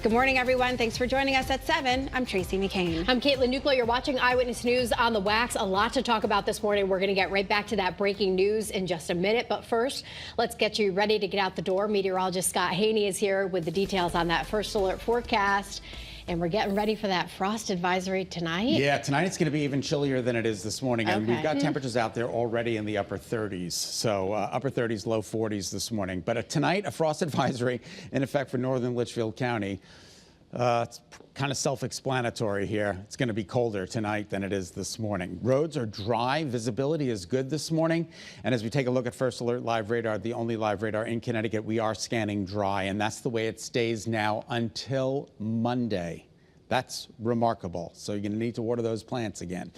Good morning, everyone. Thanks for joining us at 7. I'm Tracey McCain. I'm Caitlin Nuclo. You're watching Eyewitness News on the Wax. A lot to talk about this morning. We're going to get right back to that breaking news in just a minute. But first, let's get you ready to get out the door. Meteorologist Scot Haney is here with the details on that first alert forecast. And we're getting ready for that frost advisory tonight. Yeah, tonight it's going to be even chillier than it is this morning. And we've got temperatures out there already in the upper 30s. So upper 30s, low 40s this morning. But tonight, a frost advisory in effect for northern Litchfield County. It's kind of self-explanatory here. It's going to be colder tonight than it is this morning. Roads are dry. Visibility is good this morning. And as we take a look at First Alert Live Radar, the only live radar in Connecticut, we are scanning dry. And that's the way it stays now until Monday. That's remarkable. So you're going to need to water those plants again.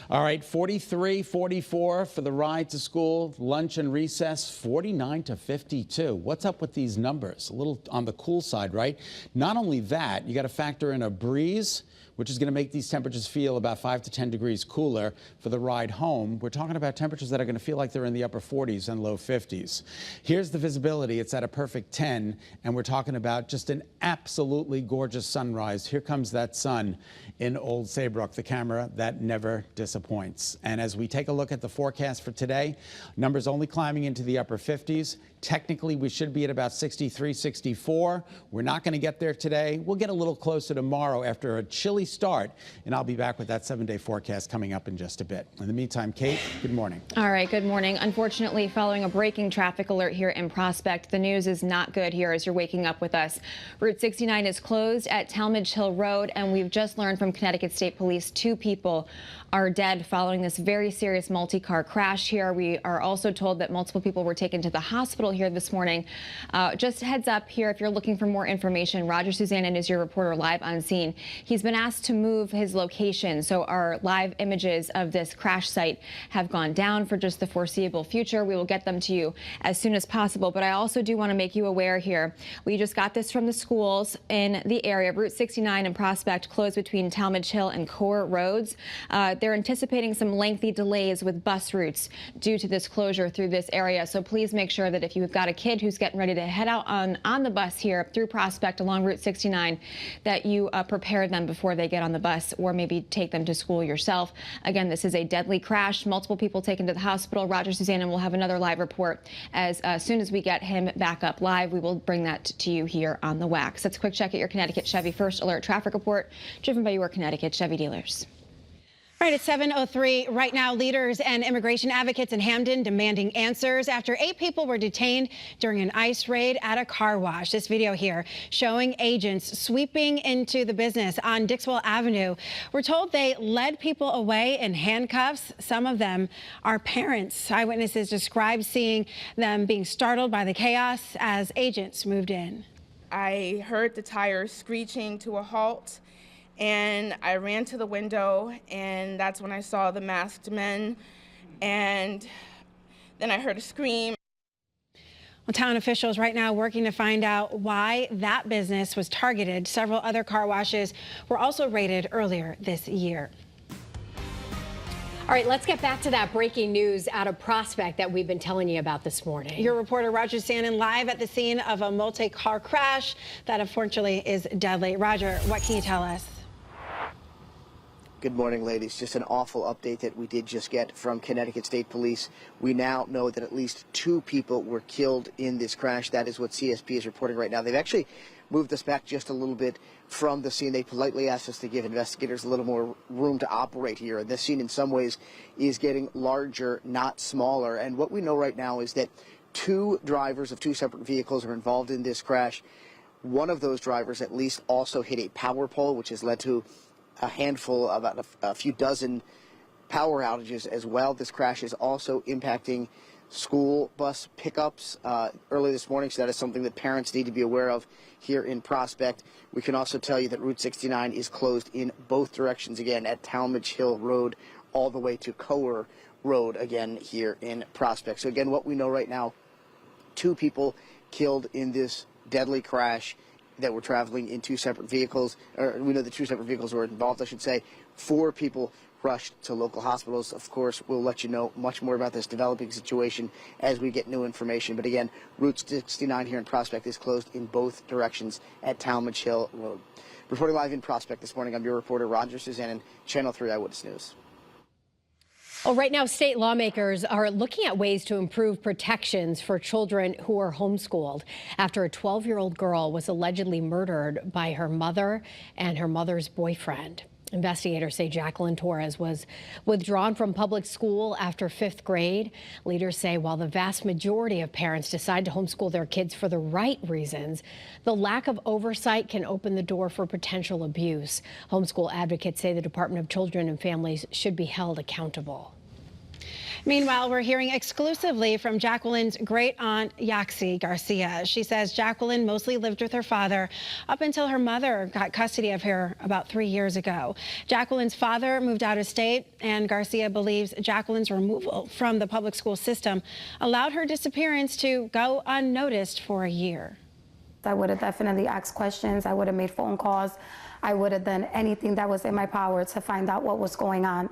All right, 43, 44 for the ride to school, lunch and recess, 49 to 52. What's up with these numbers? A little on the cool side, right? Not only that, you got to factor in a breeze, which is going to make these temperatures feel about 5 to 10 degrees cooler for the ride home. We're talking about temperatures that are going to feel like they're in the upper 40s and low 50s. Here's the visibility. It's at a perfect 10, and we're talking about just an absolutely gorgeous sunrise. Here comes that sun in Old Saybrook, the camera that never disappoints. And as we take a look at the forecast for today, numbers only climbing into the upper 50s. Technically, we should be at about 63, 64. We're not going to get there today. We'll get a little closer tomorrow after a chilly start, and I'll be back with that 7-day forecast coming up in just a bit. In the meantime, Kate, good morning. All right, good morning. Unfortunately, following a breaking traffic alert here in Prospect, the news is not good here as you're waking up with us. Route 69 is closed at Talmadge Hill Road, and we've just learned from Connecticut State Police 2 people are dead following this very serious multi-car crash here. We are also told that multiple people were taken to the hospital here this morning. Just heads up here, if you're looking for more information, Roger Suzanin is your reporter live on scene. He's been asked to move his location, so our live images of this crash site have gone down for just the foreseeable future. We will get them to you as soon as possible, but I also do want to make you aware here. We just got this from the schools in the area. Route 69 and Prospect closed between Talmadge Hill and Core Roads. They're anticipating some lengthy delays with bus routes due to this closure through this area. So please make sure that if you've got a kid who's getting ready to head out on the bus here through Prospect along Route 69, that you prepare them before they get on the bus, or maybe take them to school yourself. Again, this is a deadly crash. Multiple people taken to the hospital. Roger Suzanin will have another live report as soon as we get him back up live. We will bring that to you here on the Wax. That's a quick check at your Connecticut Chevy First Alert traffic report, driven by your Connecticut Chevy dealers. All right, it's 7:03 right now. Leaders and immigration advocates in Hamden demanding answers after 8 people were detained during an ICE raid at a car wash. This video here showing agents sweeping into the business on Dixwell Avenue. We're told they led people away in handcuffs. Some of them are parents. Eyewitnesses describe seeing them being startled by the chaos as agents moved in. I heard the tires screeching to a halt, and I ran to the window, and that's when I saw the masked men, and then I heard a scream. Well, town officials right now working to find out why that business was targeted. Several other car washes were also raided earlier this year. All right, let's get back to that breaking news out of Prospect that we've been telling you about this morning. Your reporter Roger Suzanin live at the scene of a multi-car crash that unfortunately is deadly. Roger, what can you tell us? Good morning, ladies. Just an awful update that we did just get from Connecticut State Police. We now know that at least 2 people were killed in this crash. That is what CSP is reporting right now. They've actually moved us back just a little bit from the scene. They politely asked us to give investigators a little more room to operate here. And this scene in some ways is getting larger, not smaller. And what we know right now is that 2 drivers of 2 separate vehicles are involved in this crash. One of those drivers at least also hit a power pole, which has led to a handful, about a few dozen power outages as well. This crash is also impacting school bus pickups early this morning, so that is something that parents need to be aware of here in Prospect. We can also tell you that Route 69 is closed in both directions again at Talmadge Hill Road all the way to Coer Road again here in Prospect. So again, what we know right now, 2 people killed in this deadly crash that were traveling in 2 separate vehicles, or we know the 2 separate vehicles were involved, I should say. 4 people rushed to local hospitals. Of course, we'll let you know much more about this developing situation as we get new information. But again, Route 69 here in Prospect is closed in both directions at Talmadge Hill Road. Reporting live in Prospect this morning, I'm your reporter, Roger Suzanne, Channel 3 Eyewitness News. Well, right now, state lawmakers are looking at ways to improve protections for children who are homeschooled after a 12-year-old girl was allegedly murdered by her mother and her mother's boyfriend. Investigators say Jacqueline Torres was withdrawn from public school after 5th grade. Leaders say while the vast majority of parents decide to homeschool their kids for the right reasons, the lack of oversight can open the door for potential abuse. Homeschool advocates say the Department of Children and Families should be held accountable. Meanwhile, we're hearing exclusively from Jacqueline's great-aunt, Yaxi Garcia. She says Jacqueline mostly lived with her father up until her mother got custody of her about 3 years ago. Jacqueline's father moved out of state, and Garcia believes Jacqueline's removal from the public school system allowed her disappearance to go unnoticed for a year. I would have definitely asked questions. I would have made phone calls. I would have done anything that was in my power to find out what was going on.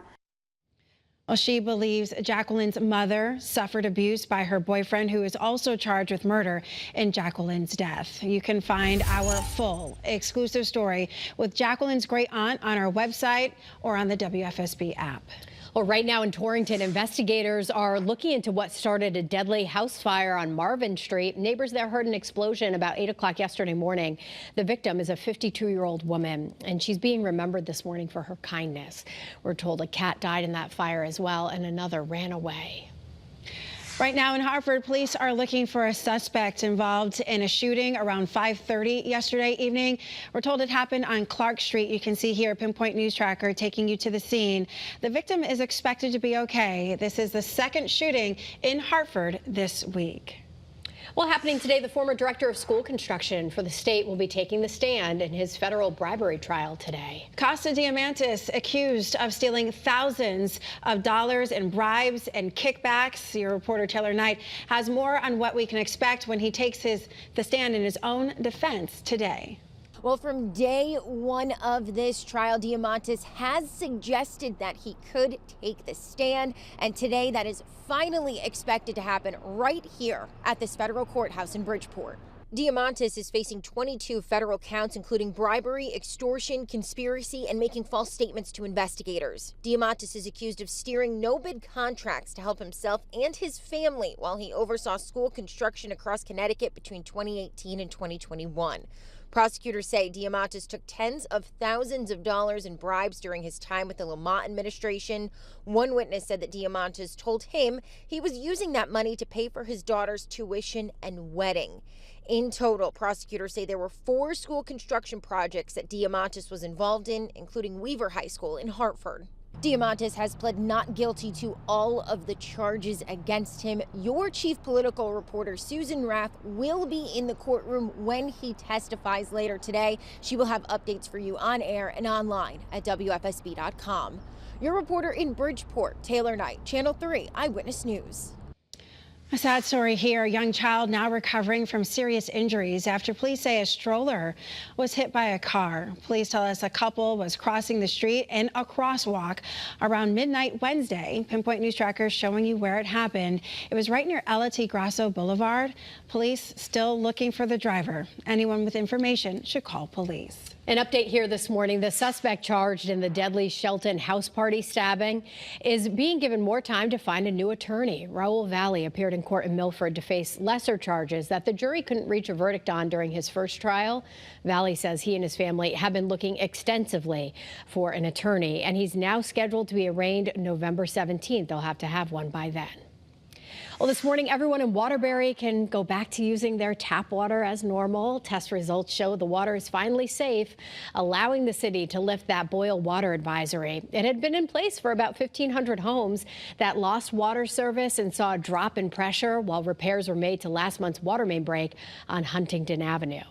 Well, she believes Jacqueline's mother suffered abuse by her boyfriend, who is also charged with murder in Jacqueline's death. You can find our full exclusive story with Jacqueline's great aunt on our website or on the WFSB app. Well, right now in Torrington, investigators are looking into what started a deadly house fire on Marvin Street. Neighbors there heard an explosion about 8 o'clock yesterday morning. The victim is a 52-year-old woman, and she's being remembered this morning for her kindness. We're told a cat died in that fire as well, and another ran away. Right now in Hartford, police are looking for a suspect involved in a shooting around 5:30 yesterday evening. We're told it happened on Clark Street. You can see here Pinpoint News Tracker taking you to the scene. The victim is expected to be okay. This is the second shooting in Hartford this week. Well, happening today, the former director of school construction for the state will be taking the stand in his federal bribery trial today. Costa Diamantis accused of stealing thousands of dollars in bribes and kickbacks. Your reporter Taylor Knight has more on what we can expect when he takes the stand in his own defense today. Well, from day one of this trial, Diamantis has suggested that he could take the stand, and today that is finally expected to happen right here at this federal courthouse in Bridgeport. Diamantis is facing 22 federal counts, including bribery, extortion, conspiracy, and making false statements to investigators. Diamantis is accused of steering no-bid contracts to help himself and his family while he oversaw school construction across Connecticut between 2018 and 2021. Prosecutors say Diamantis took tens of thousands of dollars in bribes during his time with the Lamont administration. One witness said that Diamantis told him he was using that money to pay for his daughter's tuition and wedding. In total, prosecutors say there were 4 school construction projects that Diamantis was involved in, including Weaver High School in Hartford. Diamantis has pled not guilty to all of the charges against him. Your chief political reporter, Susan Rath, will be in the courtroom when he testifies later today. She will have updates for you on air and online at WFSB.com. Your reporter in Bridgeport, Taylor Knight, Channel 3 Eyewitness News. A sad story here. A young child now recovering from serious injuries after police say a stroller was hit by a car. Police tell us a couple was crossing the street in a crosswalk around midnight Wednesday. Pinpoint News Tracker showing you where it happened. It was right near L.T. Grasso Boulevard. Police still looking for the driver. Anyone with information should call police. An update here this morning. The suspect charged in the deadly Shelton house party stabbing is being given more time to find a new attorney. Raul Valley appeared in court in Milford to face lesser charges that the jury couldn't reach a verdict on during his first trial. Valley says he and his family have been looking extensively for an attorney, and he's now scheduled to be arraigned November 17th. They'll have to have one by then. Well, this morning, everyone in Waterbury can go back to using their tap water as normal. Test results show the water is finally safe, allowing the city to lift that boil water advisory. It had been in place for about 1,500 homes that lost water service and saw a drop in pressure while repairs were made to last month's water main break on Huntington Avenue.